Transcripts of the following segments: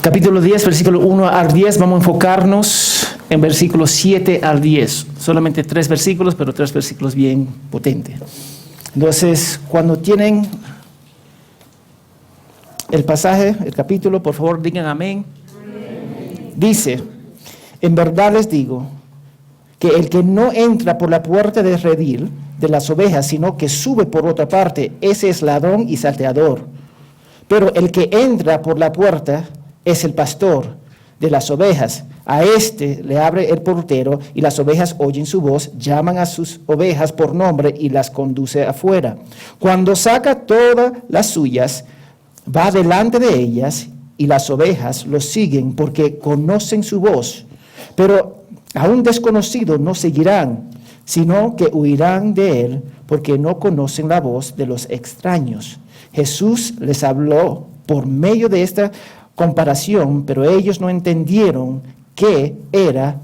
Capítulo 10, versículo 1 al 10. Vamos a enfocarnos en versículos 7 al 10. Solamente 3 versículos, pero 3 versículos bien potentes. Entonces, cuando tienen el pasaje, el capítulo, por favor digan amén. Amén. Dice, en verdad les digo, que el que no entra por la puerta del redil de las ovejas, sino que sube por otra parte, ese es ladrón y salteador. Pero el que entra por la puerta es el pastor de las ovejas. A este le abre el portero y las ovejas oyen su voz, llaman a sus ovejas por nombre y las conduce afuera. Cuando saca todas las suyas, va delante de ellas y las ovejas lo siguen porque conocen su voz. Pero a un desconocido no seguirán, sino que huirán de él porque no conocen la voz de los extraños. Jesús les habló por medio de esta comparación, pero ellos no entendieron qué era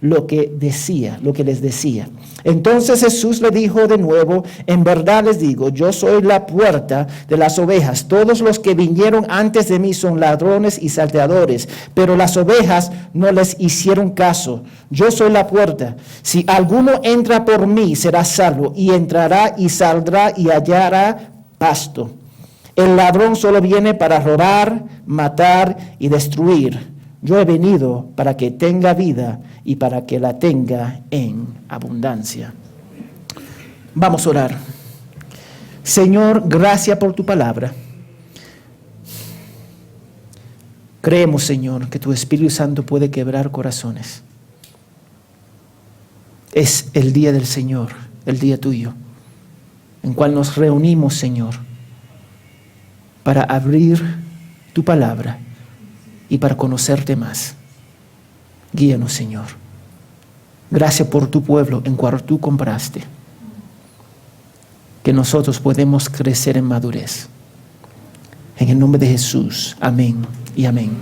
lo que les decía. Entonces Jesús le dijo de nuevo, en verdad les digo, yo soy la puerta de las ovejas. Todos los que vinieron antes de mí son ladrones y salteadores, pero las ovejas no les hicieron caso. Yo soy la puerta. Si alguno entra por mí, será salvo, y entrará y saldrá y hallará pasto. El ladrón solo viene para robar, matar y destruir. Yo he venido para que tenga vida y para que la tenga en abundancia. Vamos a orar. Señor, gracias por tu palabra. Creemos, Señor, que tu Espíritu Santo puede quebrar corazones. Es el día del Señor, el día tuyo, en cual nos reunimos, Señor, para abrir tu palabra y para conocerte más. Guíanos, Señor. Gracias por tu pueblo en cual tú compraste. Que nosotros podemos crecer en madurez. En el nombre de Jesús. Amén y amén.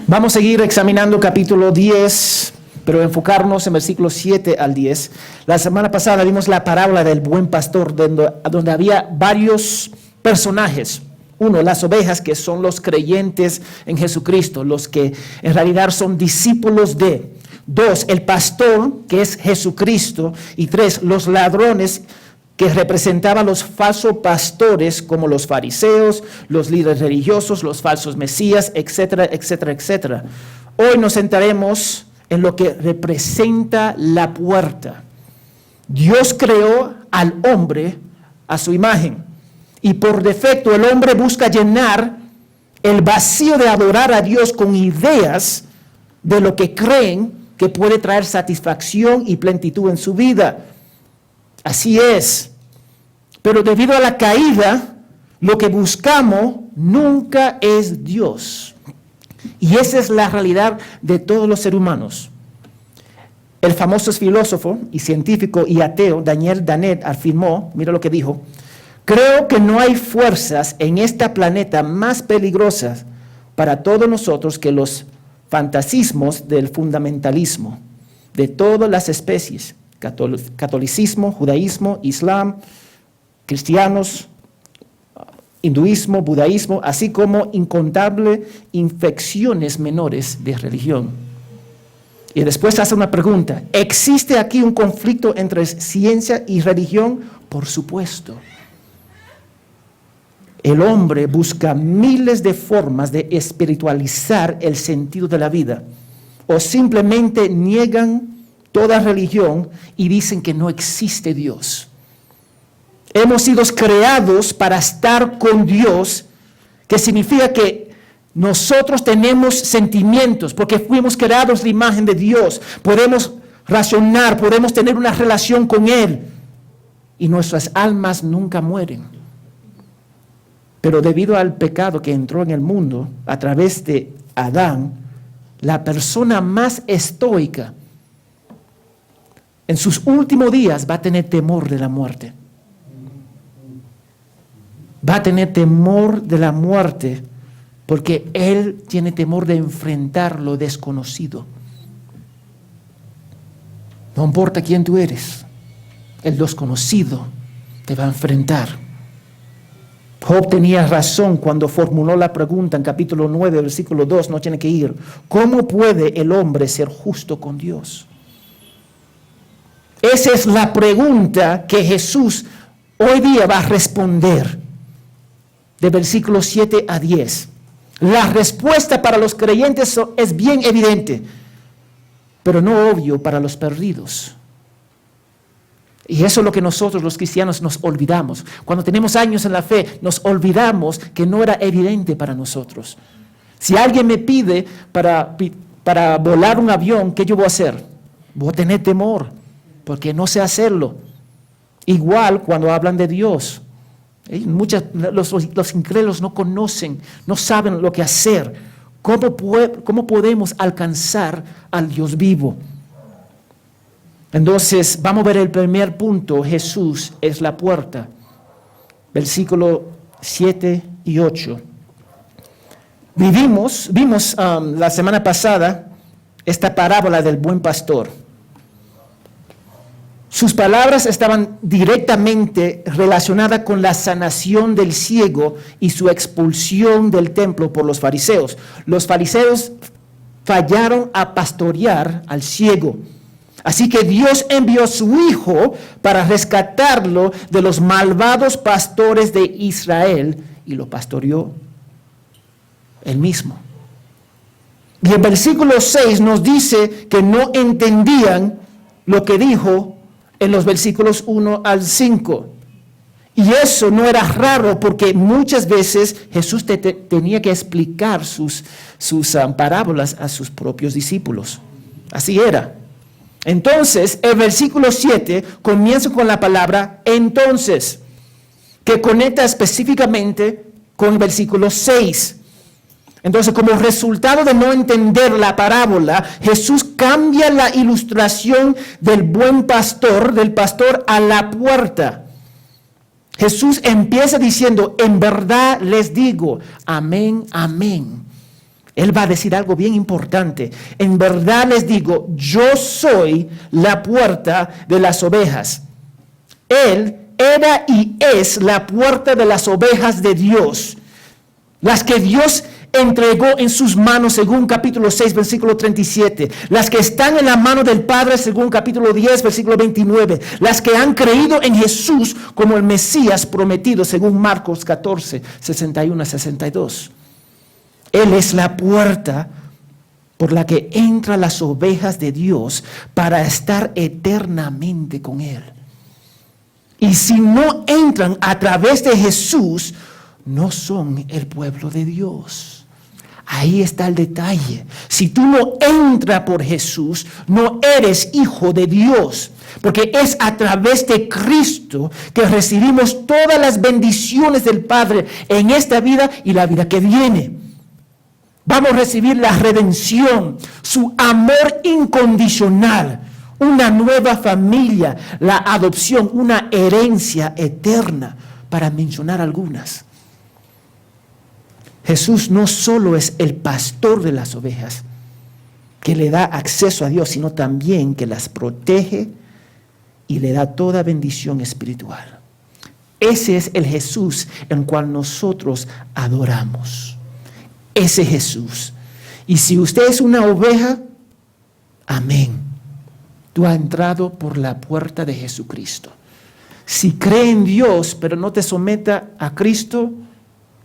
Vamos a seguir examinando capítulo 10, pero enfocarnos en versículos 7 al 10. La semana pasada vimos la parábola del buen pastor, donde había varios personajes. Uno, las ovejas, que son los creyentes en Jesucristo, los que en realidad son discípulos de. 2, el pastor, que es Jesucristo. Y 3, los ladrones, que representaban los falsos pastores, como los fariseos, los líderes religiosos, los falsos mesías, etcétera, etcétera, etcétera. Hoy nos centraremos en lo que representa la puerta. Dios creó al hombre a su imagen. Y por defecto el hombre busca llenar el vacío de adorar a Dios con ideas de lo que creen que puede traer satisfacción y plenitud en su vida. Así es. Pero debido a la caída, lo que buscamos nunca es Dios. Y esa es la realidad de todos los seres humanos. El famoso filósofo y científico y ateo Daniel Dennett afirmó, mira lo que dijo: creo que no hay fuerzas en este planeta más peligrosas para todos nosotros que los fantasismos del fundamentalismo de todas las especies: catolicismo, judaísmo, islam, cristianos, hinduismo, budaísmo, así como incontables infecciones menores de religión. Y después hace una pregunta: ¿existe aquí un conflicto entre ciencia y religión? Por supuesto. El hombre busca miles de formas de espiritualizar el sentido de la vida, o simplemente niegan toda religión y dicen que no existe Dios. Hemos sido creados para estar con Dios, que significa que nosotros tenemos sentimientos, porque fuimos creados de la imagen de Dios. Podemos razonar, podemos tener una relación con Él, y nuestras almas nunca mueren. Pero debido al pecado que entró en el mundo a través de Adán, la persona más estoica en sus últimos días va a tener temor de la muerte. Va a tener temor de la muerte porque él tiene temor de enfrentar lo desconocido. No importa quién tú eres, el desconocido te va a enfrentar. Job tenía razón cuando formuló la pregunta en capítulo 9, versículo 2, no tiene que ir. ¿Cómo puede el hombre ser justo con Dios? Esa es la pregunta que Jesús hoy día va a responder, de versículos 7 a 10. La respuesta para los creyentes es bien evidente, pero no obvio para los perdidos. Y eso es lo que nosotros los cristianos nos olvidamos. Cuando tenemos años en la fe, nos olvidamos que no era evidente para nosotros. Si alguien me pide para volar un avión, ¿qué yo voy a hacer? Voy a tener temor, porque no sé hacerlo. Igual cuando hablan de Dios. Los incrédulos no conocen, no saben lo que hacer. ¿Cómo podemos alcanzar al Dios vivo? Entonces, vamos a ver el primer punto. Jesús es la puerta. Versículo 7 y 8. Vimos la semana pasada esta parábola del buen pastor. Sus palabras estaban directamente relacionadas con la sanación del ciego y su expulsión del templo por los fariseos. Los fariseos fallaron a pastorear al ciego. Así que Dios envió a su Hijo para rescatarlo de los malvados pastores de Israel y lo pastoreó él mismo. Y el versículo 6 nos dice que no entendían lo que dijo en los versículos 1 al 5. Y eso no era raro porque muchas veces Jesús tenía que explicar sus parábolas a sus propios discípulos. Así era. Entonces, el versículo 7 comienza con la palabra entonces, que conecta específicamente con el versículo 6. Entonces, como resultado de no entender la parábola, Jesús cambia la ilustración del buen pastor, del pastor a la puerta. Jesús empieza diciendo, en verdad les digo, amén, amén. Él va a decir algo bien importante. En verdad les digo, yo soy la puerta de las ovejas. Él era y es la puerta de las ovejas de Dios, las que Dios entregó en sus manos según capítulo 6, versículo 37, las que están en la mano del Padre según capítulo 10, versículo 29, las que han creído en Jesús como el Mesías prometido según Marcos 14, 61 a 62. Él es la puerta por la que entran las ovejas de Dios para estar eternamente con Él. Y si no entran a través de Jesús, no son el pueblo de Dios. Ahí está el detalle. Si tú no entras por Jesús, no eres hijo de Dios. Porque es a través de Cristo que recibimos todas las bendiciones del Padre en esta vida y la vida que viene. Vamos a recibir la redención, su amor incondicional, una nueva familia, la adopción, una herencia eterna, para mencionar algunas. Jesús no solo es el pastor de las ovejas, que le da acceso a Dios, sino también que las protege y le da toda bendición espiritual. Ese es el Jesús en cual nosotros adoramos. Ese Jesús. Y si usted es una oveja, amén. Tú has entrado por la puerta de Jesucristo. Si cree en Dios, pero no te someta a Cristo,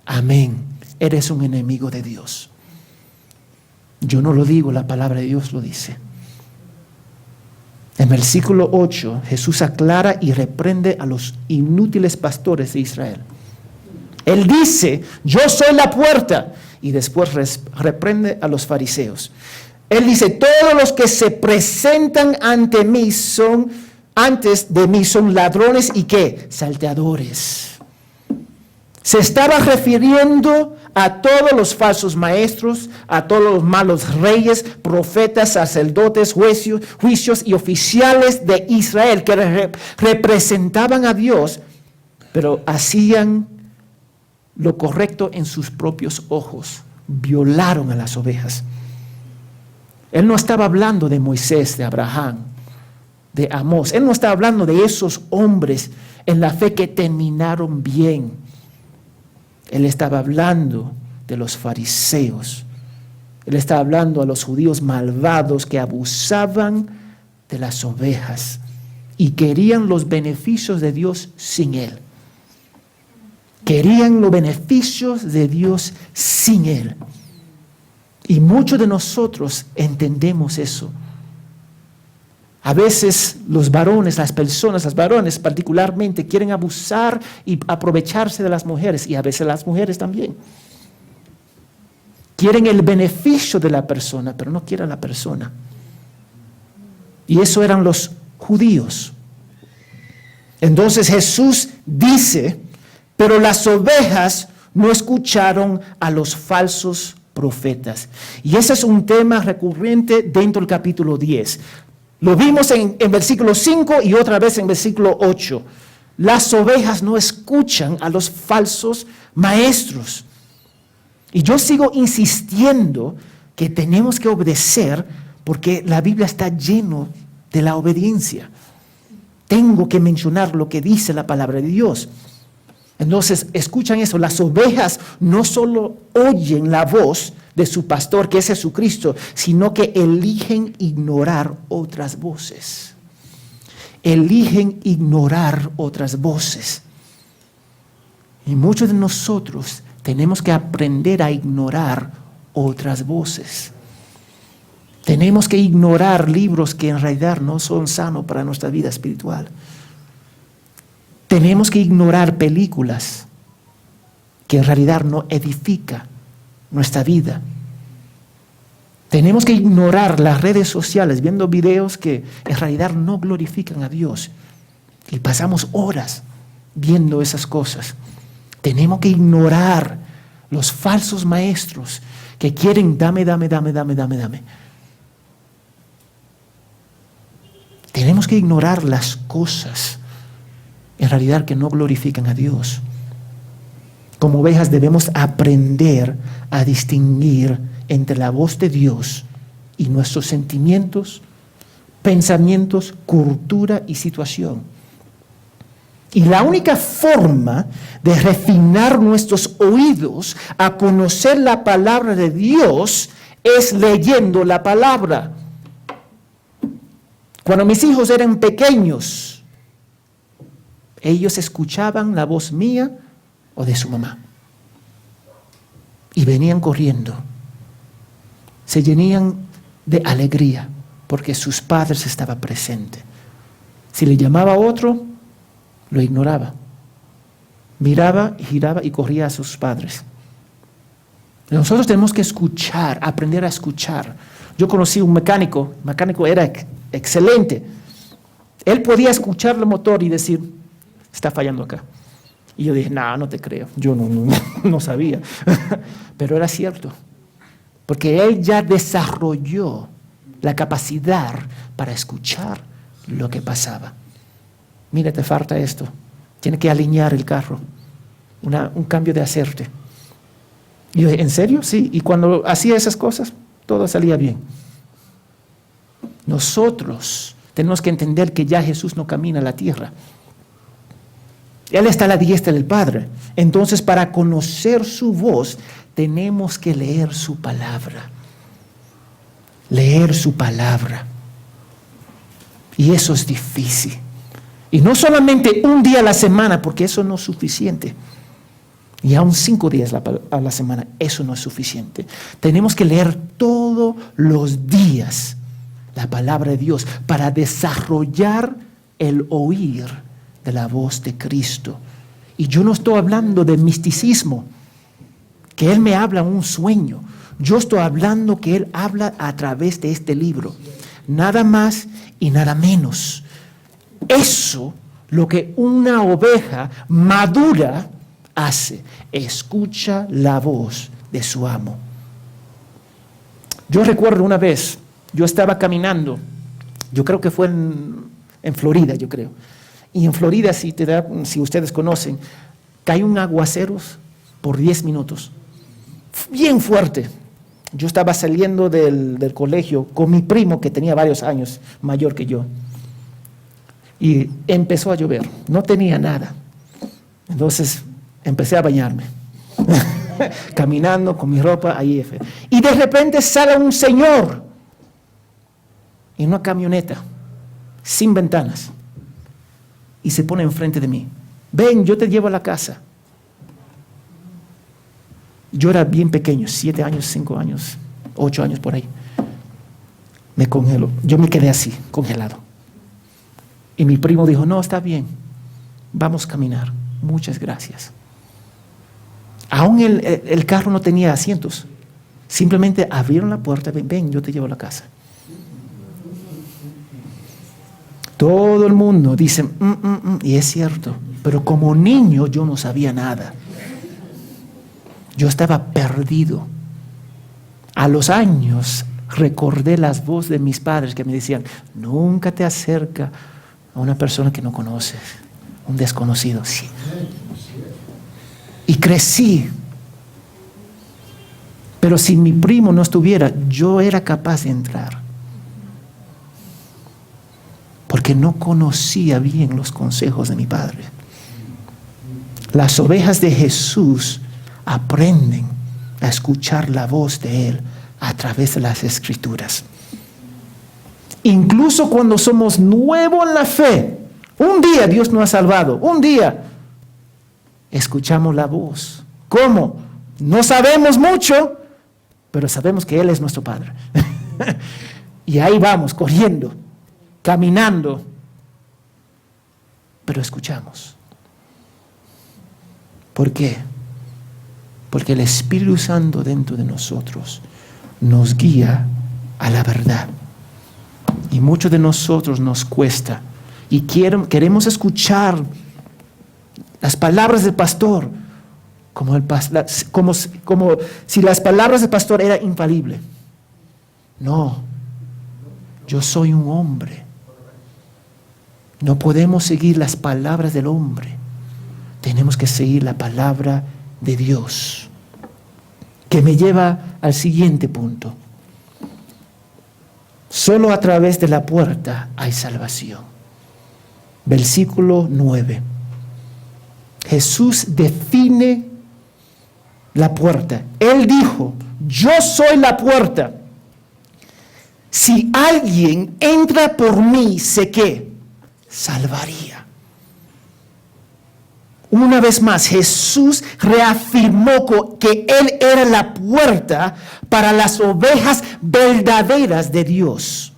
amén. Eres un enemigo de Dios. Yo no lo digo, la palabra de Dios lo dice. En versículo 8, Jesús aclara y reprende a los inútiles pastores de Israel. Él dice, yo soy la puerta. Y después reprende a los fariseos. Él dice, todos los que se presentan antes de mí son ladrones y ¿qué? Salteadores. Se estaba refiriendo a todos los falsos maestros, a todos los malos reyes, profetas, sacerdotes, juicios y oficiales de Israel que representaban a Dios, pero hacían lo correcto en sus propios ojos. Violaron a las ovejas. Él no estaba hablando de Moisés, de Abraham, de Amós. Él no estaba hablando de esos hombres en la fe que terminaron bien. Él estaba hablando de los fariseos. Él estaba hablando a los judíos malvados que abusaban de las ovejas y querían los beneficios de Dios sin Él. Querían los beneficios de Dios sin Él. Y muchos de nosotros entendemos eso. A veces los varones, los varones particularmente, quieren abusar y aprovecharse de las mujeres, y a veces las mujeres también. Quieren el beneficio de la persona, pero no quieren a la persona. Y eso eran los judíos. Entonces Jesús dice, pero las ovejas no escucharon a los falsos profetas. Y ese es un tema recurrente dentro del capítulo 10. Lo vimos en versículo 5 y otra vez en versículo 8. Las ovejas no escuchan a los falsos maestros. Y yo sigo insistiendo que tenemos que obedecer porque la Biblia está lleno de la obediencia. Tengo que mencionar lo que dice la palabra de Dios. Entonces, escuchan eso, las ovejas no solo oyen la voz de su pastor, que es Jesucristo, sino que eligen ignorar otras voces. Eligen ignorar otras voces. Y muchos de nosotros tenemos que aprender a ignorar otras voces. Tenemos que ignorar libros que en realidad no son sanos para nuestra vida espiritual. Tenemos que ignorar películas que en realidad no edifican nuestra vida. Tenemos que ignorar las redes sociales viendo videos que en realidad no glorifican a Dios. Y pasamos horas viendo esas cosas. Tenemos que ignorar los falsos maestros que quieren dame. Tenemos que ignorar las cosas en realidad que no glorifican a Dios. Como ovejas debemos aprender a distinguir entre la voz de Dios y nuestros sentimientos, pensamientos, cultura y situación. Y la única forma de refinar nuestros oídos a conocer la palabra de Dios es leyendo la palabra. Cuando mis hijos eran pequeños, ellos escuchaban la voz mía o de su mamá. Y venían corriendo. Se llenaban de alegría porque sus padres estaban presentes. Si le llamaba a otro, lo ignoraba. Miraba, giraba y corría a sus padres. Nosotros tenemos que escuchar, aprender a escuchar. Yo conocí un mecánico, el mecánico era excelente. Él podía escuchar el motor y decir, está fallando acá. Y yo dije, no te creo. Yo no sabía. Pero era cierto. Porque él ya desarrolló la capacidad para escuchar lo que pasaba. Mira, te falta esto. Tienes que alinear el carro. Un cambio de aceite. Y yo dije, ¿en serio? Sí. Y cuando hacía esas cosas, todo salía bien. Nosotros tenemos que entender que ya Jesús no camina la tierra. Él está a la diestra del Padre. Entonces, para conocer su voz, tenemos que leer su palabra. Leer su palabra. Y eso es difícil. Y no solamente un día a la semana, porque eso no es suficiente. Y aún 5 días a la semana, eso no es suficiente. Tenemos que leer todos los días la palabra de Dios para desarrollar el oír de la voz de Cristo. Y yo no estoy hablando de misticismo, que Él me habla en un sueño. Yo estoy hablando que Él habla a través de este libro. Nada más y nada menos. Eso lo que una oveja madura hace. Escucha la voz de su amo. Yo recuerdo una vez, yo estaba caminando, yo creo que fue en Florida, yo creo. Y en Florida, si ustedes conocen, cae un aguacero por 10 minutos. Bien fuerte. Yo estaba saliendo del colegio con mi primo que tenía varios años mayor que yo. Y empezó a llover. No tenía nada. Entonces empecé a bañarme. caminando con mi ropa ahí. Y de repente sale un señor en una camioneta, sin ventanas, y se pone enfrente de mí. Ven, yo te llevo a la casa. Yo era bien pequeño, 7 años, 5 años, 8 años por ahí. Me congeló. Yo me quedé así, congelado. Y mi primo dijo, no, está bien, vamos a caminar. Muchas gracias. Aún el carro no tenía asientos. Simplemente abrieron la puerta, ven, yo te llevo a la casa. Todo el mundo dice, y es cierto, pero como niño yo no sabía nada. Yo estaba perdido. A los años recordé las voces de mis padres que me decían, nunca te acerca a una persona que no conoces, un desconocido. Sí. Y crecí. Pero si mi primo no estuviera, yo era capaz de entrar. Porque no conocía bien los consejos de mi padre. Las ovejas de Jesús aprenden a escuchar la voz de Él a través de las Escrituras. Incluso cuando somos nuevos en la fe, un día Dios nos ha salvado, un día escuchamos la voz. ¿Cómo? No sabemos mucho, pero sabemos que Él es nuestro Padre. Y ahí vamos, corriendo, caminando, pero escuchamos. ¿Por qué? Porque el Espíritu Santo dentro de nosotros nos guía a la verdad. Y mucho de nosotros nos cuesta. Y queremos escuchar las palabras del pastor como si las palabras del pastor eran infalibles. No, yo soy un hombre. No podemos seguir las palabras del hombre. Tenemos que seguir la palabra de Dios. Que me lleva al siguiente punto. Solo a través de la puerta hay salvación. Versículo 9. Jesús define la puerta. Él dijo, yo soy la puerta. Si alguien entra por mí, sé que salvaría. Una vez más, Jesús reafirmó que Él era la puerta para las ovejas verdaderas de Dios.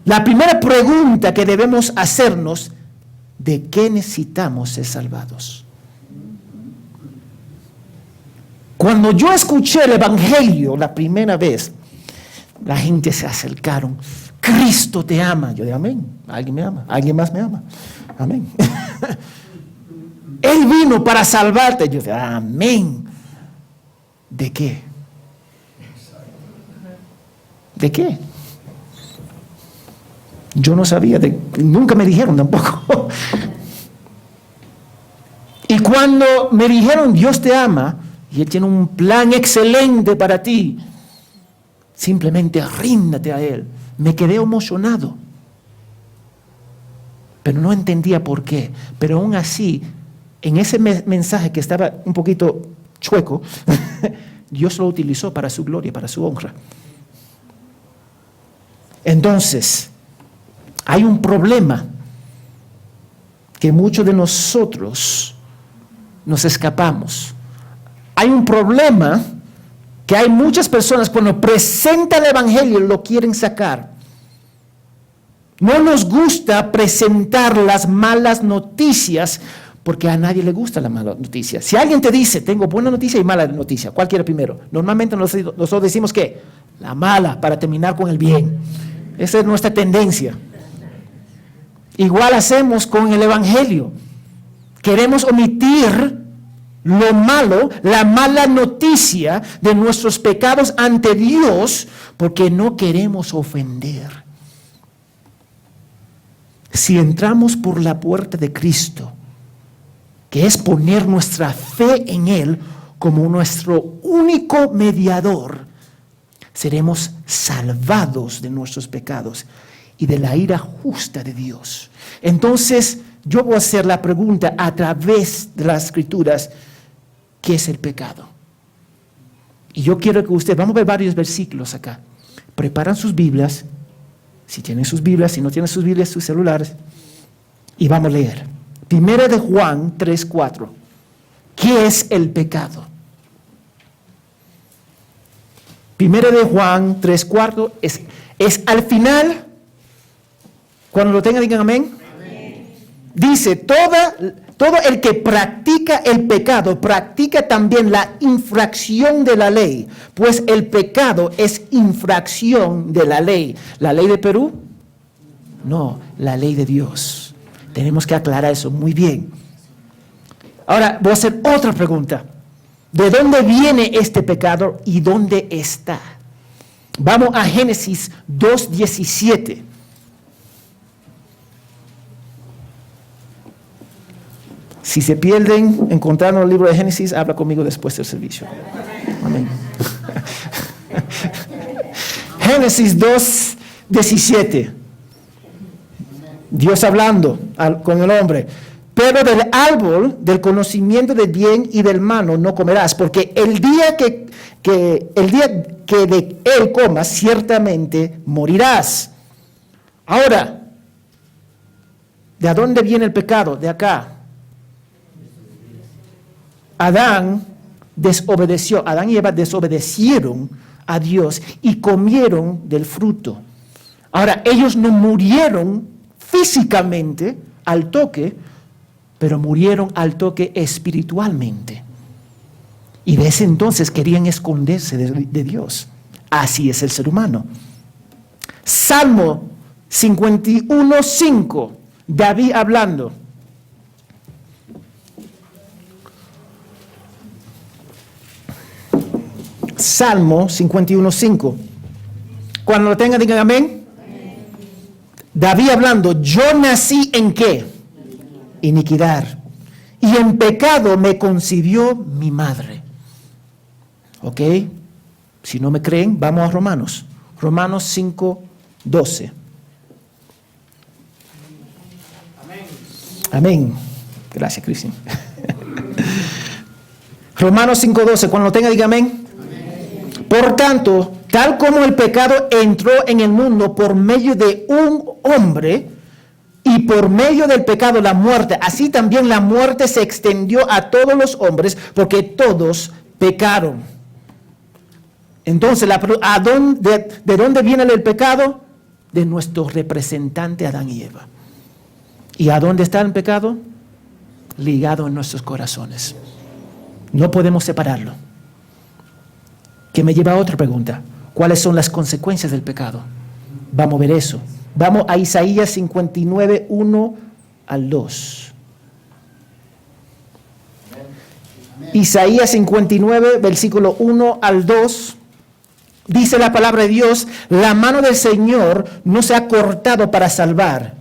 La primera pregunta que debemos hacernos, ¿de qué necesitamos ser salvados? Cuando yo escuché el Evangelio la primera vez, la gente se acercaron. Cristo te ama. Yo dije, amén. Alguien me ama. Alguien más me ama. Amén. Él vino para salvarte. Yo dije, amén. ¿De qué? ¿De qué? Yo no sabía, nunca me dijeron tampoco. Y cuando me dijeron, Dios te ama, y Él tiene un plan excelente para ti, simplemente ríndate a Él. Me quedé emocionado. Pero no entendía por qué. Pero aún así, en ese mensaje que estaba un poquito chueco, Dios lo utilizó para su gloria, para su honra. Entonces, hay un problema que muchos de nosotros nos escapamos. Hay un problema que hay muchas personas cuando presentan el Evangelio lo quieren sacar. No nos gusta presentar las malas noticias porque a nadie le gusta la mala noticia. Si alguien te dice, tengo buena noticia y mala noticia, ¿cuál quiere primero? Normalmente nosotros decimos que la mala para terminar con el bien. Esa es nuestra tendencia. Igual hacemos con el Evangelio. Queremos omitir lo malo, la mala noticia de nuestros pecados ante Dios porque no queremos ofender. Si entramos por la puerta de Cristo, que es poner nuestra fe en Él como nuestro único mediador, seremos salvados de nuestros pecados y de la ira justa de Dios. Entonces, yo voy a hacer la pregunta a través de las Escrituras. qué es el pecado. Y yo quiero que ustedes, vamos a ver varios versículos acá. Preparan sus Biblias, si tienen sus Biblias, si no tienen sus Biblias, sus celulares, y vamos a leer. Primera de Juan 3:4. ¿Qué es el pecado? Primera de Juan 3:4 es al final, cuando lo tengan digan amén. Amén. Dice, todo el que practica el pecado, practica también la infracción de la ley, pues el pecado es infracción de la ley. ¿La ley de Perú? No, la ley de Dios. Tenemos que aclarar eso muy bien. Ahora voy a hacer otra pregunta. ¿De dónde viene este pecado y dónde está? Vamos a Génesis 2:17. Si se pierden encontrando el libro de Génesis, habla conmigo después del servicio. Amén. Génesis 2:17. Dios hablando con el hombre. Pero del árbol del conocimiento del bien y del mal no comerás, porque el día que de él comas, ciertamente morirás. Ahora, ¿de dónde viene el pecado? De acá. Adán y Eva desobedecieron a Dios y comieron del fruto. Ahora, ellos no murieron físicamente al toque, pero murieron al toque espiritualmente. Y de ese entonces querían esconderse de Dios. Así es el ser humano. Salmo 51:5, David hablando. Salmo 51:5. Cuando lo tengan, digan amén. Amén. David hablando, yo nací ¿en qué? Iniquidad. Y en pecado me concibió mi madre. ¿Ok? Si no me creen, vamos a Romanos. Romanos 5:12. Amén. Amén. Gracias, Cristian. Romanos 5:12. Cuando lo tenga, diga amén. Por tanto, tal como el pecado entró en el mundo por medio de un hombre, y por medio del pecado la muerte, así también la muerte se extendió a todos los hombres, porque todos pecaron. Entonces, ¿de dónde viene el pecado? De nuestro representante Adán y Eva. ¿Y a dónde está el pecado? Ligado en nuestros corazones. No podemos separarlo. Que me lleva a otra pregunta. ¿Cuáles son las consecuencias del pecado? Vamos a ver eso. Vamos a Isaías 59, 1 al 2. Isaías 59, versículo 1 al 2. Dice la palabra de Dios, la mano del Señor no se ha cortado para salvar,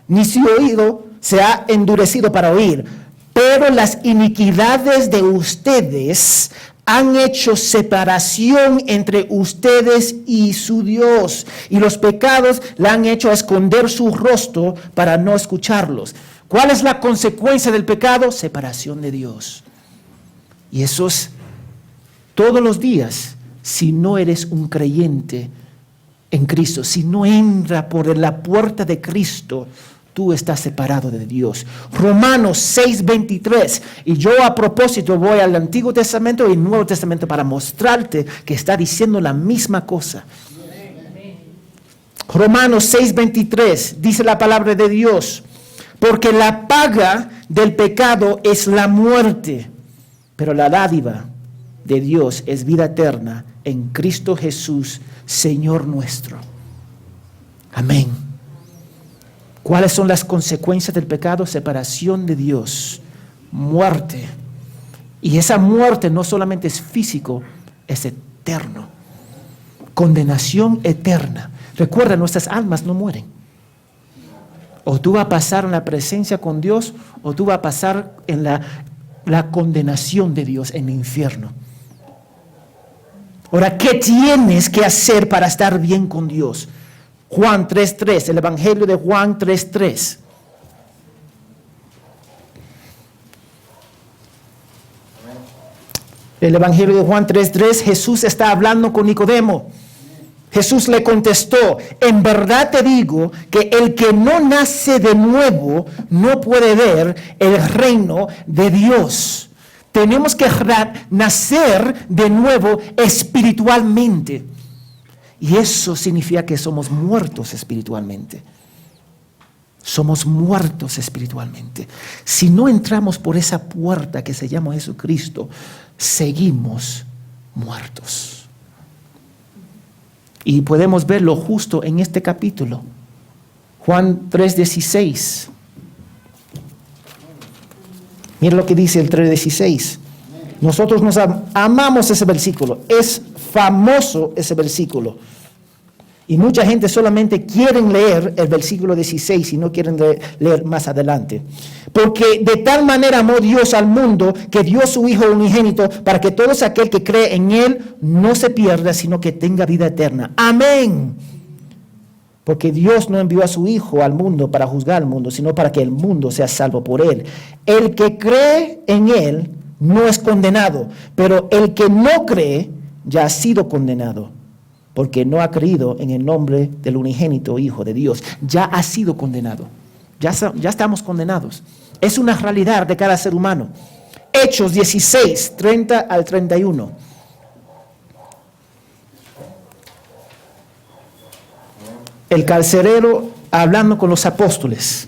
ni su oído se ha endurecido para oír, pero las iniquidades de ustedes han hecho separación entre ustedes y su Dios, y los pecados le han hecho esconder su rostro para no escucharlos. ¿Cuál es la consecuencia del pecado? Separación de Dios. Y eso es todos los días. Si no eres un creyente en Cristo, si no entra por la puerta de Cristo, tú estás separado de Dios. Romanos 6:23. Y yo a propósito voy al Antiguo Testamento y el Nuevo Testamento para mostrarte que está diciendo la misma cosa. Romanos 6:23 dice la palabra de Dios, porque la paga del pecado es la muerte, pero la dádiva de Dios es vida eterna en Cristo Jesús, Señor nuestro. Amén. ¿Cuáles son las consecuencias del pecado? Separación de Dios, muerte. Y esa muerte no solamente es físico, es eterno. Condenación eterna. Recuerda, nuestras almas no mueren. O tú vas a pasar en la presencia con Dios, o tú vas a pasar en la condenación de Dios en el infierno. Ahora, ¿qué tienes que hacer para estar bien con Dios? Juan 3:3, el Evangelio de Juan 3:3. El Evangelio de Juan 3:3, Jesús está hablando con Nicodemo. Jesús le contestó, en verdad te digo que el que no nace de nuevo no puede ver el reino de Dios. Tenemos que nacer de nuevo espiritualmente. Y eso significa que somos muertos espiritualmente. Somos muertos espiritualmente. Si no entramos por esa puerta que se llama Jesucristo, seguimos muertos. Y podemos verlo justo en este capítulo. Juan 3:16. Mira lo que dice el 3:16. Nosotros nos amamos ese versículo. Es famoso ese versículo. Y mucha gente solamente quiere leer el versículo 16 y no quieren leer más adelante. Porque de tal manera amó Dios al mundo que dio su Hijo unigénito para que todo aquel que cree en Él no se pierda, sino que tenga vida eterna. Amén. Porque Dios no envió a su Hijo al mundo para juzgar al mundo, sino para que el mundo sea salvo por Él. El que cree en Él no es condenado, pero el que no cree ya ha sido condenado, porque no ha creído en el nombre del unigénito Hijo de Dios. Ya ha sido condenado. Ya estamos condenados. Es una realidad de cada ser humano. Hechos 16, 30 al 31. El carcelero hablando con los apóstoles.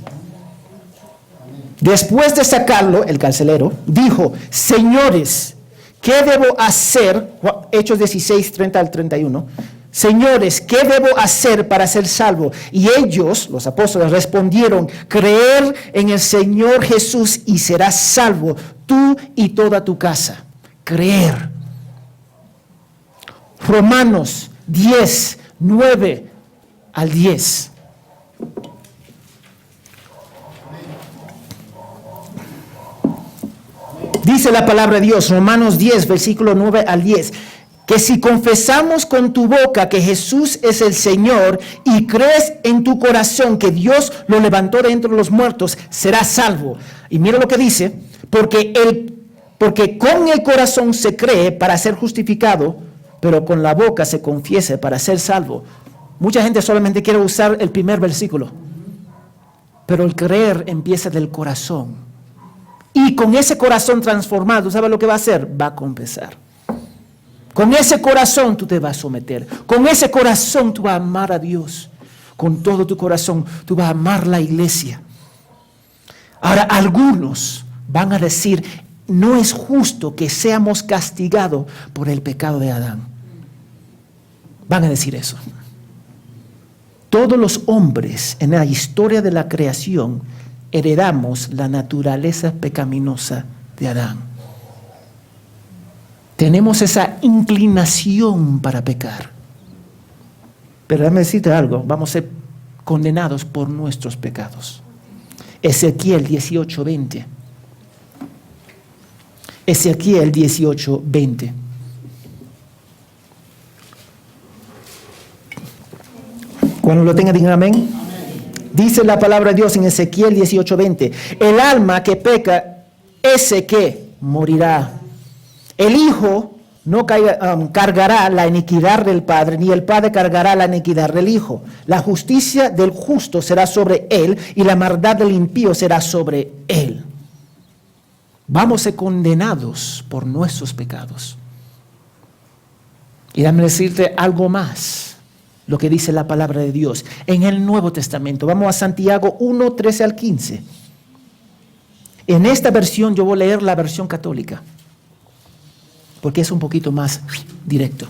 Después de sacarlo, el carcelero dijo, señores, ¿qué debo hacer? Hechos 16, 30 al 31. Señores, ¿qué debo hacer para ser salvo? Y ellos, los apóstoles, respondieron, creer en el Señor Jesús y serás salvo, tú y toda tu casa. Creer. Romanos 10, 9 al 10. Dice la palabra de Dios, Romanos 10, versículo 9 al 10. Que si confesamos con tu boca que Jesús es el Señor y crees en tu corazón que Dios lo levantó de entre los muertos, serás salvo. Y mira lo que dice, porque con el corazón se cree para ser justificado, pero con la boca se confiesa para ser salvo. Mucha gente solamente quiere usar el primer versículo, pero el creer empieza del corazón. Y con ese corazón transformado, ¿sabes lo que va a hacer? Va a confesar. Con ese corazón tú te vas a someter. Con ese corazón tú vas a amar a Dios. Con todo tu corazón tú vas a amar la iglesia. Ahora, algunos van a decir, no es justo que seamos castigados por el pecado de Adán. Van a decir eso. Todos los hombres en la historia de la creación heredamos la naturaleza pecaminosa de Adán. Tenemos esa inclinación para pecar. Pero déjame decirte algo, vamos a ser condenados por nuestros pecados. Ezequiel 18:20. Ezequiel 18:20. Cuando lo tenga, digan amén. Dice la palabra de Dios en Ezequiel 18:20. El alma que peca, ese que morirá. El hijo no cargará la iniquidad del padre, ni el padre cargará la iniquidad del hijo. La justicia del justo será sobre él, y la maldad del impío será sobre él. Vamos a ser condenados por nuestros pecados. Y déjame decirte algo más, lo que dice la palabra de Dios. En el Nuevo Testamento, vamos a Santiago 1, 13 al 15. En esta versión yo voy a leer la versión católica, porque es un poquito más directo.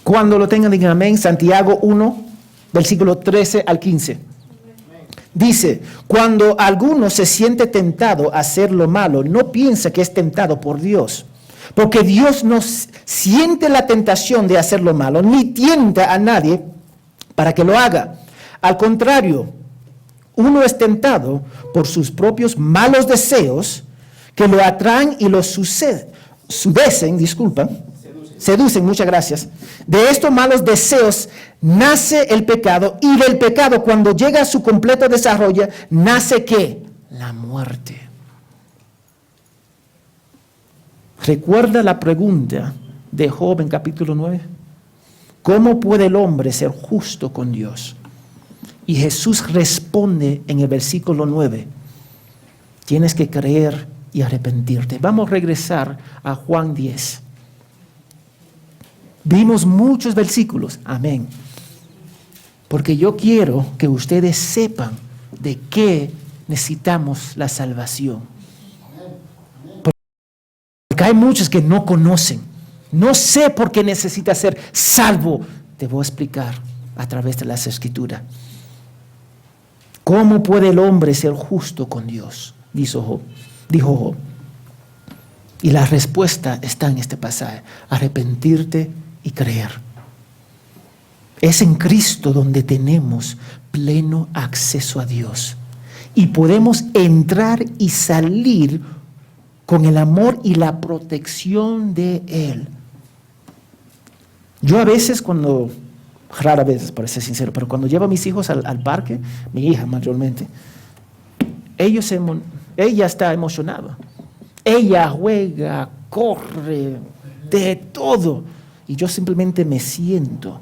Cuando lo tengan, digan amén. Santiago 1, versículo 13 al 15. Dice, cuando alguno se siente tentado a hacer lo malo, no piensa que es tentado por Dios. Porque Dios no siente la tentación de hacer lo malo, ni tienta a nadie para que lo haga. Al contrario, uno es tentado por sus propios malos deseos que lo atraen y lo seducen, muchas gracias. De estos malos deseos nace el pecado, y del pecado, cuando llega a su completo desarrollo, nace ¿qué? La muerte. ¿Recuerda la pregunta de Job en capítulo 9? ¿Cómo puede el hombre ser justo con Dios? Y Jesús responde en el versículo 9, tienes que creer y arrepentirte. Vamos a regresar a Juan 10. Vimos muchos versículos, amén. Porque yo quiero que ustedes sepan de qué necesitamos la salvación. Porque hay muchos que no conocen. No sé por qué necesitas ser salvo. Te voy a explicar a través de las Escrituras. ¿Cómo puede el hombre ser justo con Dios? Dijo Job. Y la respuesta está en este pasaje. Arrepentirte y creer. Es en Cristo donde tenemos pleno acceso a Dios. Y podemos entrar y salir con el amor y la protección de Él. Yo a veces rara vez, para ser sincero, pero cuando llevo a mis hijos al parque, mi hija mayormente, ella está emocionada. Ella juega, corre, de todo. Y yo simplemente me siento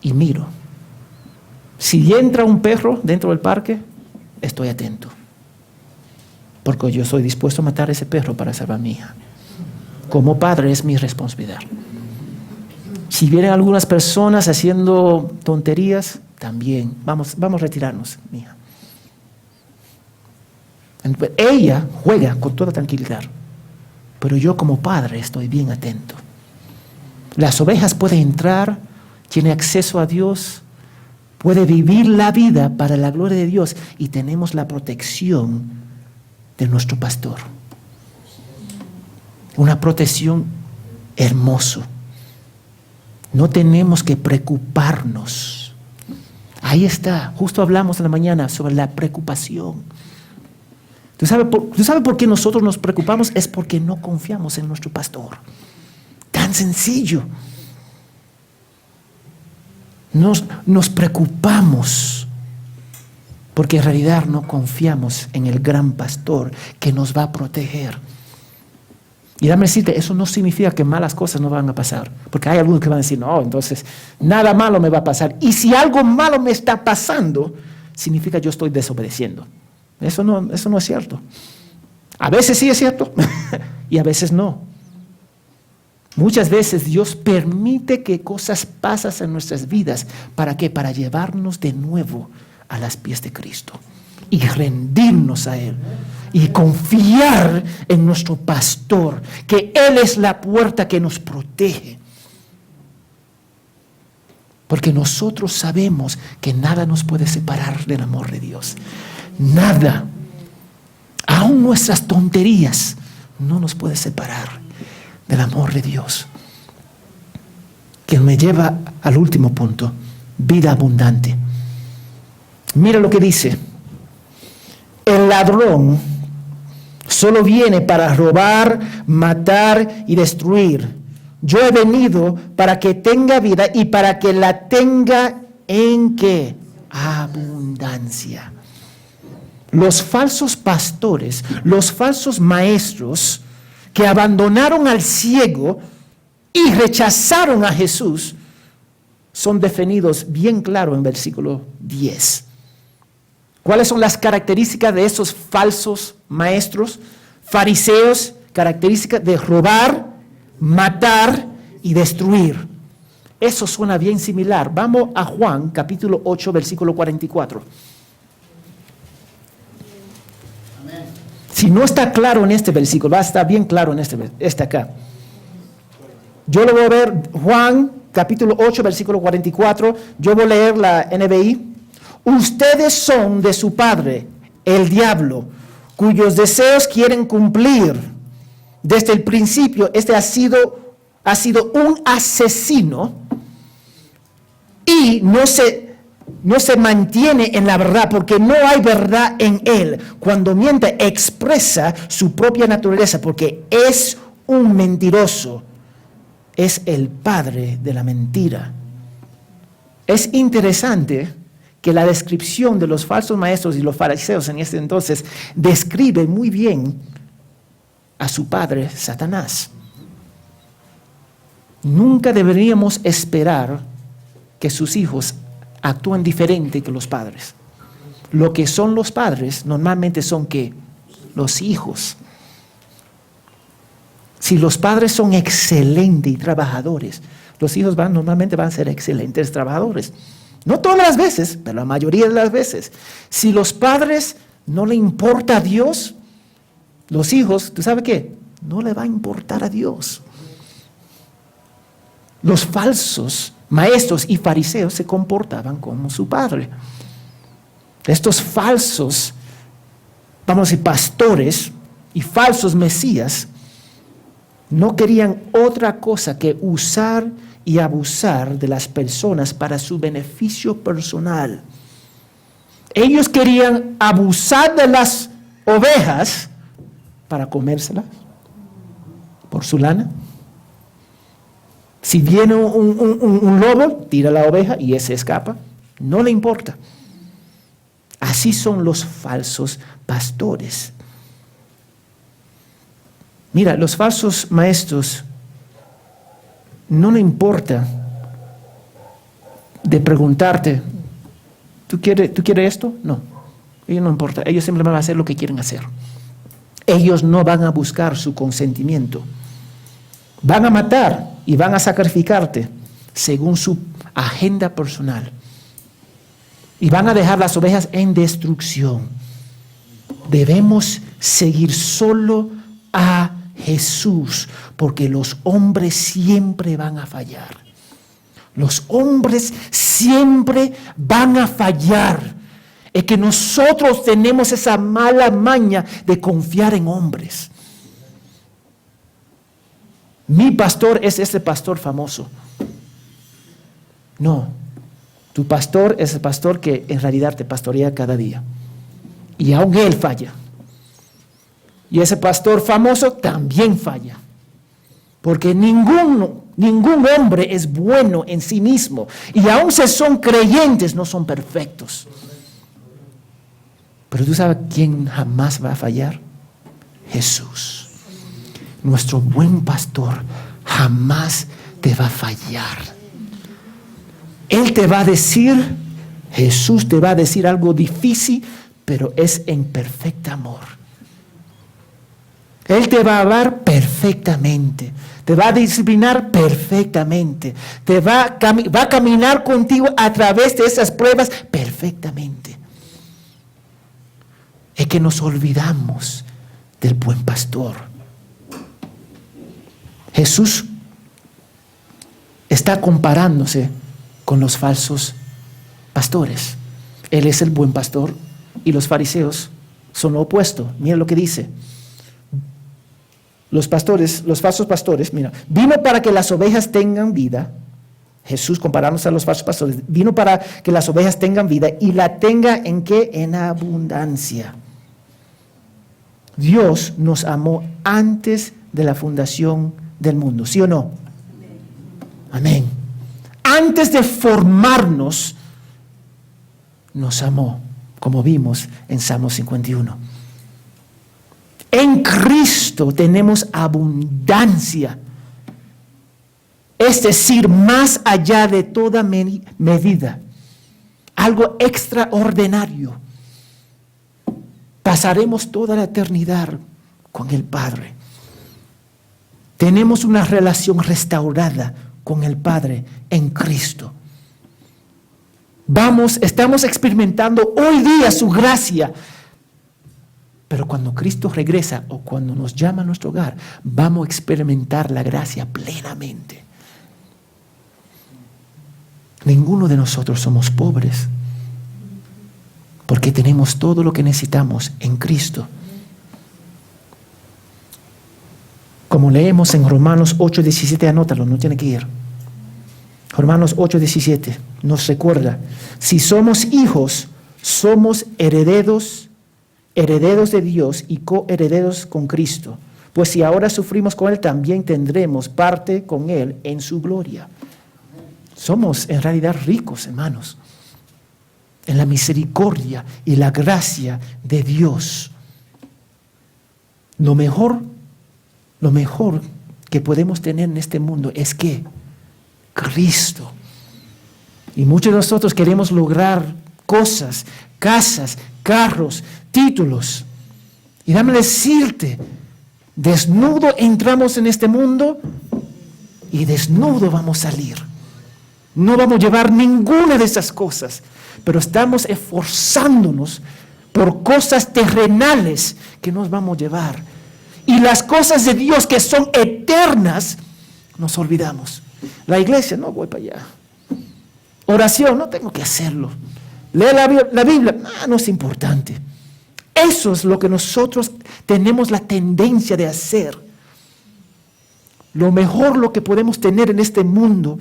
y miro. Si entra un perro dentro del parque, estoy atento. Porque yo soy dispuesto a matar a ese perro para salvar a mi hija. Como padre es mi responsabilidad. Si vienen algunas personas haciendo tonterías, también vamos a retirarnos, mi hija. Ella juega con toda tranquilidad, pero yo como padre estoy bien atento. Las ovejas pueden entrar, tiene acceso a Dios, puede vivir la vida para la gloria de Dios y tenemos la protección de nuestro pastor. Una protección hermosa. No tenemos que preocuparnos. Ahí está, justo hablamos en la mañana sobre la preocupación. ¿Tú sabes por qué nosotros nos preocupamos? Es porque no confiamos en nuestro pastor. Tan sencillo. Nos preocupamos porque en realidad no confiamos en el gran pastor que nos va a proteger. Y déjame decirte, eso no significa que malas cosas no van a pasar. Porque hay algunos que van a decir, no, entonces nada malo me va a pasar. Y si algo malo me está pasando, significa que yo estoy desobedeciendo. Eso no es cierto. A veces sí es cierto y a veces no. Muchas veces Dios permite que cosas pasen en nuestras vidas. ¿Para qué? Para llevarnos de nuevo a los pies de Cristo y rendirnos a Él y confiar en nuestro pastor, que Él es la puerta que nos protege. Porque nosotros sabemos que nada nos puede separar del amor de Dios. Nada, aún nuestras tonterías, no nos puede separar del amor de Dios. Que me lleva al último punto, vida abundante. Mira lo que dice: el ladrón solo viene para robar, matar y destruir. Yo he venido para que tenga vida y para que la tenga en ¿qué? Abundancia. Los falsos pastores, los falsos maestros que abandonaron al ciego y rechazaron a Jesús son definidos bien claro en versículo 10. ¿Cuáles son las características de esos falsos maestros, fariseos? Características de robar, matar y destruir. Eso suena bien similar. Vamos a Juan capítulo 8, versículo 44. Si no está claro en este versículo, va a estar bien claro en este acá. Yo lo voy a ver, Juan capítulo 8, versículo 44. Yo voy a leer la NBI. Ustedes son de su padre, el diablo, cuyos deseos quieren cumplir. Desde el principio, este ha sido un asesino y no se mantiene en la verdad porque no hay verdad en él. Cuando miente, expresa su propia naturaleza porque es un mentiroso. Es el padre de la mentira. Es interesante que la descripción de los falsos maestros y los fariseos en este entonces describe muy bien a su padre, Satanás. Nunca deberíamos esperar que sus hijos actúen diferente que los padres. Lo que son los padres normalmente son ¿qué? Los hijos. Si los padres son excelentes y trabajadores, los hijos normalmente van a ser excelentes trabajadores. No todas las veces, pero la mayoría de las veces. Si los padres no le importa a Dios, los hijos, ¿tú sabes qué? No le va a importar a Dios. Los falsos maestros y fariseos se comportaban como su padre. Estos falsos, vamos a decir, pastores y falsos mesías, no querían otra cosa que usar y abusar de las personas para su beneficio personal. Ellos querían abusar de las ovejas para comérselas por su lana. Si viene un lobo, tira la oveja y ese escapa. No le importa. Así son los falsos pastores. Mira, los falsos maestros no le importa de preguntarte, ¿tú quieres esto? No, ellos no importa. Ellos simplemente van a hacer lo que quieren hacer. Ellos no van a buscar su consentimiento. Van a matar y van a sacrificarte según su agenda personal. Y van a dejar las ovejas en destrucción. Debemos seguir solo a Jesús, porque los hombres siempre van a fallar. Los hombres siempre van a fallar. Es que nosotros tenemos esa mala maña de confiar en hombres. Mi pastor es ese pastor famoso. No, tu pastor es el pastor que en realidad te pastorea cada día. Y aún él falla. Y ese pastor famoso también falla. Porque ningún hombre es bueno en sí mismo. Y aun si son creyentes, no son perfectos. Pero tú sabes quién jamás va a fallar. Jesús. Nuestro buen pastor jamás te va a fallar. Él te va a decir, Jesús te va a decir algo difícil, pero es en perfecto amor. Él te va a hablar perfectamente, te va a disciplinar perfectamente, va a caminar contigo a través de esas pruebas perfectamente. Es que nos olvidamos del buen pastor. Jesús está comparándose con los falsos pastores. Él es el buen pastor y los fariseos son lo opuesto. Mira lo que dice. Los falsos pastores, mira, vino para que las ovejas tengan vida. Jesús, comparándose a los falsos pastores, vino para que las ovejas tengan vida y la tenga ¿en qué? En abundancia. Dios nos amó antes de la fundación del mundo, ¿sí o no? Amén. Antes de formarnos, nos amó, como vimos en Salmo 51. En Cristo tenemos abundancia, es decir, más allá de toda medida, algo extraordinario. Pasaremos toda la eternidad con el Padre. Tenemos una relación restaurada con el Padre en Cristo. Estamos experimentando hoy día su gracia. Pero cuando Cristo regresa o cuando nos llama a nuestro hogar, vamos a experimentar la gracia plenamente. Ninguno de nosotros somos pobres, porque tenemos todo lo que necesitamos en Cristo. Como leemos en Romanos 8:17, anótalo, no tiene que ir. Romanos 8:17 nos recuerda, si somos hijos, somos herederos de Dios y coherederos con Cristo. Pues si ahora sufrimos con Él, también tendremos parte con Él en su gloria. Somos en realidad ricos, hermanos, en la misericordia y la gracia de Dios. Lo mejor lo mejor que podemos tener en este mundo es que Cristo. Y muchos de nosotros queremos lograr cosas, casas, carros, títulos. Y déjame decirte, desnudo entramos en este mundo y desnudo vamos a salir. No vamos a llevar ninguna de esas cosas, pero estamos esforzándonos por cosas terrenales que nos vamos a llevar. Y las cosas de Dios que son eternas, nos olvidamos. La iglesia, no voy para allá. Oración, no tengo que hacerlo. Leer la Biblia, no es importante. Eso es lo que nosotros tenemos la tendencia de hacer. Lo mejor lo que podemos tener en este mundo,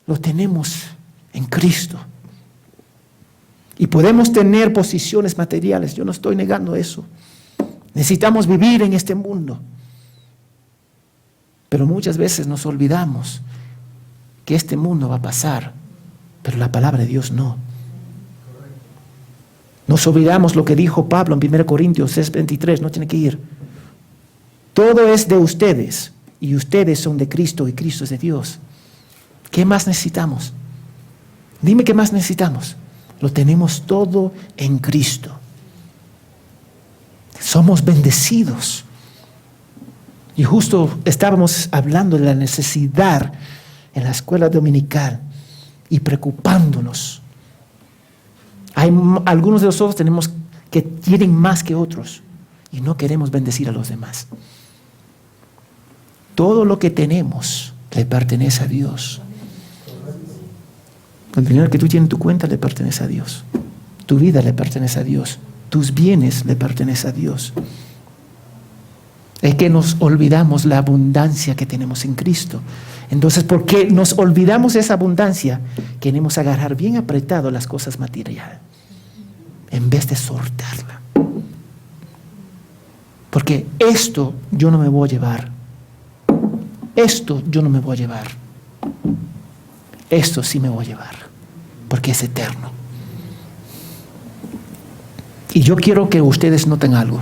lo tenemos en Cristo. Y podemos tener posiciones materiales, yo no estoy negando eso. Necesitamos vivir en este mundo. Pero muchas veces nos olvidamos que este mundo va a pasar, pero la palabra de Dios no. Nos olvidamos lo que dijo Pablo en 1 Corintios 6:23, no tiene que ir. Todo es de ustedes y ustedes son de Cristo y Cristo es de Dios. ¿Qué más necesitamos? Dime qué más necesitamos. Lo tenemos todo en Cristo. Somos bendecidos. Y justo estábamos hablando de la necesidad en la escuela dominical y preocupándonos. Hay algunos de nosotros que tienen más que otros y no queremos bendecir a los demás. Todo lo que tenemos le pertenece a Dios. El dinero que tú tienes en tu cuenta le pertenece a Dios. Tu vida le pertenece a Dios. Tus bienes le pertenecen a Dios. Es que nos olvidamos la abundancia que tenemos en Cristo. Entonces, porque nos olvidamos de esa abundancia, queremos agarrar bien apretado las cosas materiales, en vez de soltarla. Porque esto yo no me voy a llevar. Esto yo no me voy a llevar. Esto sí me voy a llevar, porque es eterno. Y yo quiero que ustedes noten algo.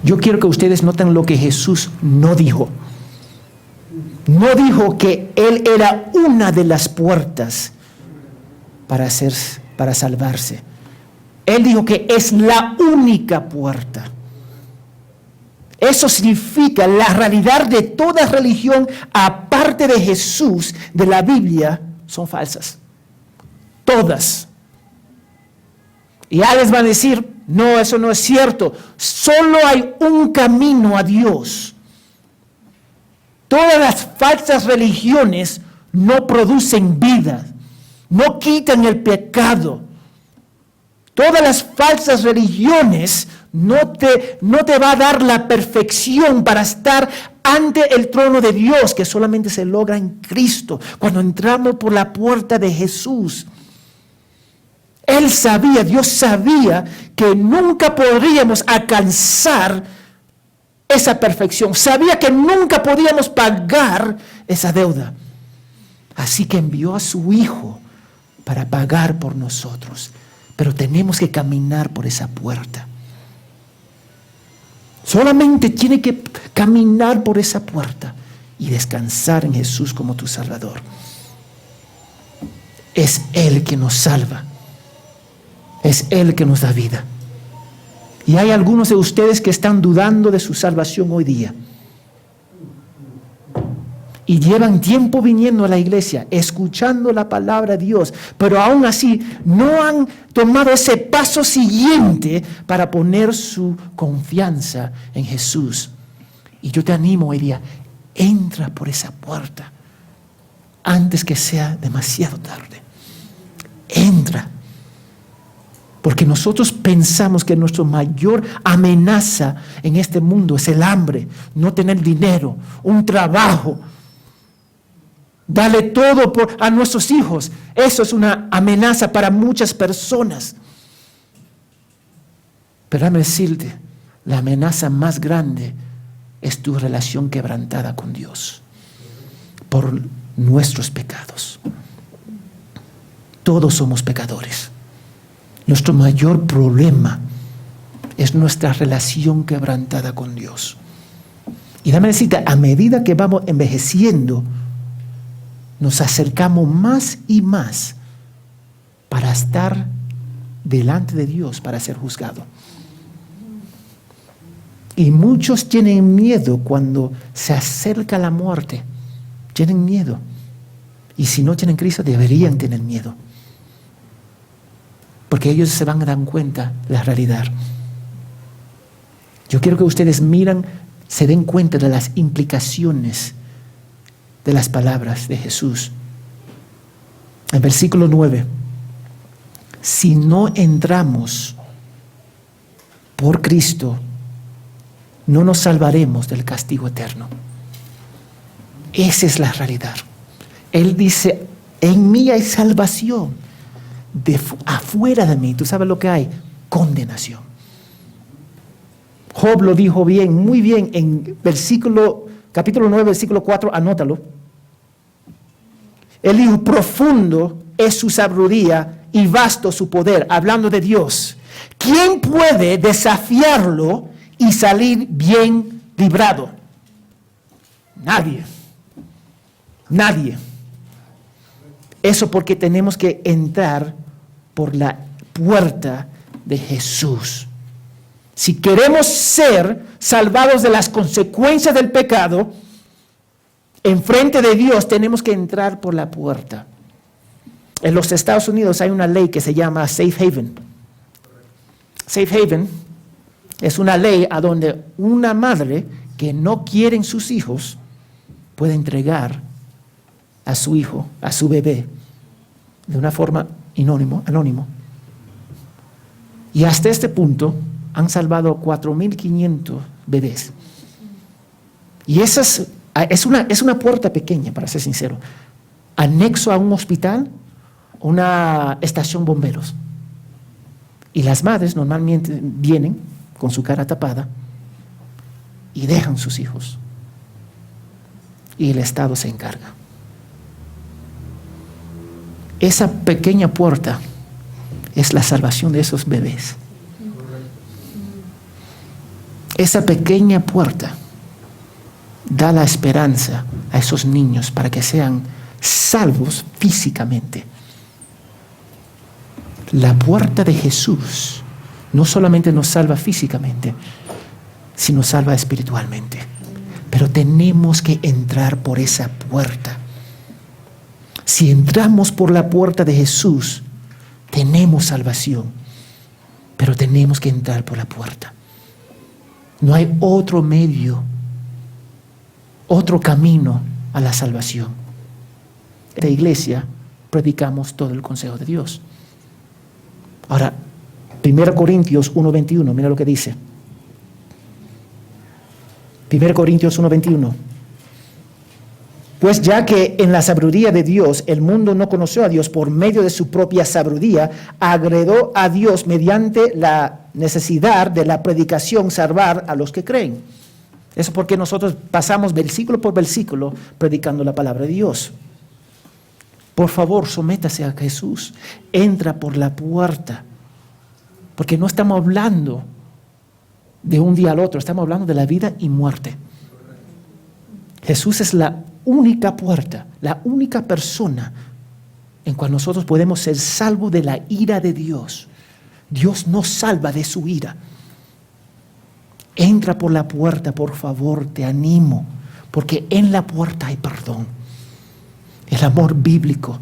Yo quiero que ustedes noten lo que Jesús no dijo. No dijo que Él era una de las puertas para salvarse. Él dijo que es la única puerta. Eso significa la realidad de toda religión, aparte de Jesús, de la Biblia, son falsas. Todas. Y alguien van a decir, no, eso no es cierto. Solo hay un camino a Dios. Todas las falsas religiones no producen vida, no quitan el pecado. Todas las falsas religiones no te va a dar la perfección para estar ante el trono de Dios, que solamente se logra en Cristo, cuando entramos por la puerta de Jesús. Él sabía, Dios sabía que nunca podríamos alcanzar esa perfección. Sabía que nunca podíamos pagar esa deuda. Así que envió a su Hijo para pagar por nosotros. Pero tenemos que caminar por esa puerta. Solamente tiene que caminar por esa puerta y descansar en Jesús como tu Salvador. Es Él que nos salva. Es Él que nos da vida. Y hay algunos de ustedes que están dudando de su salvación hoy día. Y llevan tiempo viniendo a la iglesia, escuchando la palabra de Dios, pero aún así no han tomado ese paso siguiente para poner su confianza en Jesús. Y yo te animo hoy día, entra por esa puerta antes que sea demasiado tarde. Entra. Porque nosotros pensamos que nuestra mayor amenaza en este mundo es el hambre, no tener dinero, un trabajo. Dale todo a nuestros hijos. Eso es una amenaza para muchas personas. Pero déjame decirte, la amenaza más grande es tu relación quebrantada con Dios por nuestros pecados. Todos somos pecadores. Nuestro mayor problema es nuestra relación quebrantada con Dios. Y déjame decirte, a medida que vamos envejeciendo, nos acercamos más y más para estar delante de Dios, para ser juzgado. Y muchos tienen miedo cuando se acerca la muerte. Tienen miedo. Y si no tienen Cristo, deberían tener miedo. Porque ellos se van a dar cuenta de la realidad. Yo quiero que ustedes se den cuenta de las implicaciones de las palabras de Jesús. En versículo 9, si no entramos por Cristo, no nos salvaremos del castigo eterno. Esa es la realidad. Él dice, en mí hay salvación. Afuera de mí, ¿tú sabes lo que hay? Condenación. Job lo dijo bien, muy bien, en capítulo 9, versículo 4, anótalo. Él dijo, profundo es su sabiduría y vasto su poder, hablando de Dios. ¿Quién puede desafiarlo y salir bien librado? Nadie. Nadie. Eso porque tenemos que entrar por la puerta de Jesús. Si queremos ser salvados de las consecuencias del pecado, enfrente de Dios tenemos que entrar por la puerta. En los Estados Unidos hay una ley que se llama Safe Haven. Safe Haven es una ley a donde una madre que no quiere sus hijos puede entregar a su hijo, a su bebé, de una forma anónimo. Y hasta este punto han salvado 4,500 bebés. Y esa es una puerta pequeña, para ser sincero, anexo a un hospital, una estación bomberos. Y las madres normalmente vienen con su cara tapada y dejan sus hijos. Y el Estado se encarga. Esa pequeña puerta es la salvación de esos bebés. Esa pequeña puerta da la esperanza a esos niños para que sean salvos físicamente. La puerta de Jesús no solamente nos salva físicamente, sino salva espiritualmente. Pero tenemos que entrar por esa puerta. Si entramos por la puerta de Jesús, tenemos salvación, pero tenemos que entrar por la puerta. No hay otro medio, otro camino a la salvación. En la iglesia predicamos todo el consejo de Dios. Ahora, 1 Corintios 1:21, mira lo que dice. 1 Corintios 1:21. Pues ya que en la sabiduría de Dios el mundo no conoció a Dios por medio de su propia sabiduría, agradó a Dios mediante la necesidad de la predicación salvar a los que creen. Eso porque nosotros pasamos versículo por versículo predicando la palabra de Dios. Por favor, sométase a Jesús. Entra por la puerta. Porque no estamos hablando de un día al otro, estamos hablando de la vida y muerte. Jesús es la única puerta, la única persona en cual nosotros podemos ser salvos de la ira de Dios. Dios nos salva de su ira. Entra por la puerta, por favor, te animo, porque en la puerta hay perdón, el amor bíblico,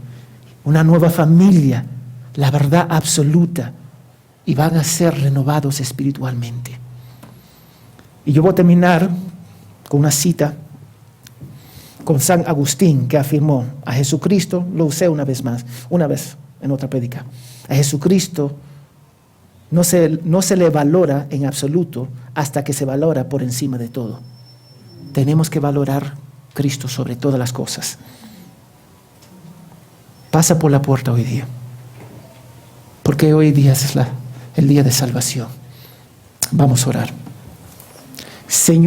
una nueva familia, la verdad absoluta, y van a ser renovados espiritualmente. Y yo voy a terminar con una cita con San Agustín, que afirmó: a Jesucristo, lo usé una vez en otra prédica, a Jesucristo no se le valora en absoluto hasta que se valora por encima de todo. Tenemos que valorar a Cristo sobre todas las cosas. Pasa por la puerta hoy día, porque hoy día es el día de salvación. Vamos a orar. Señor,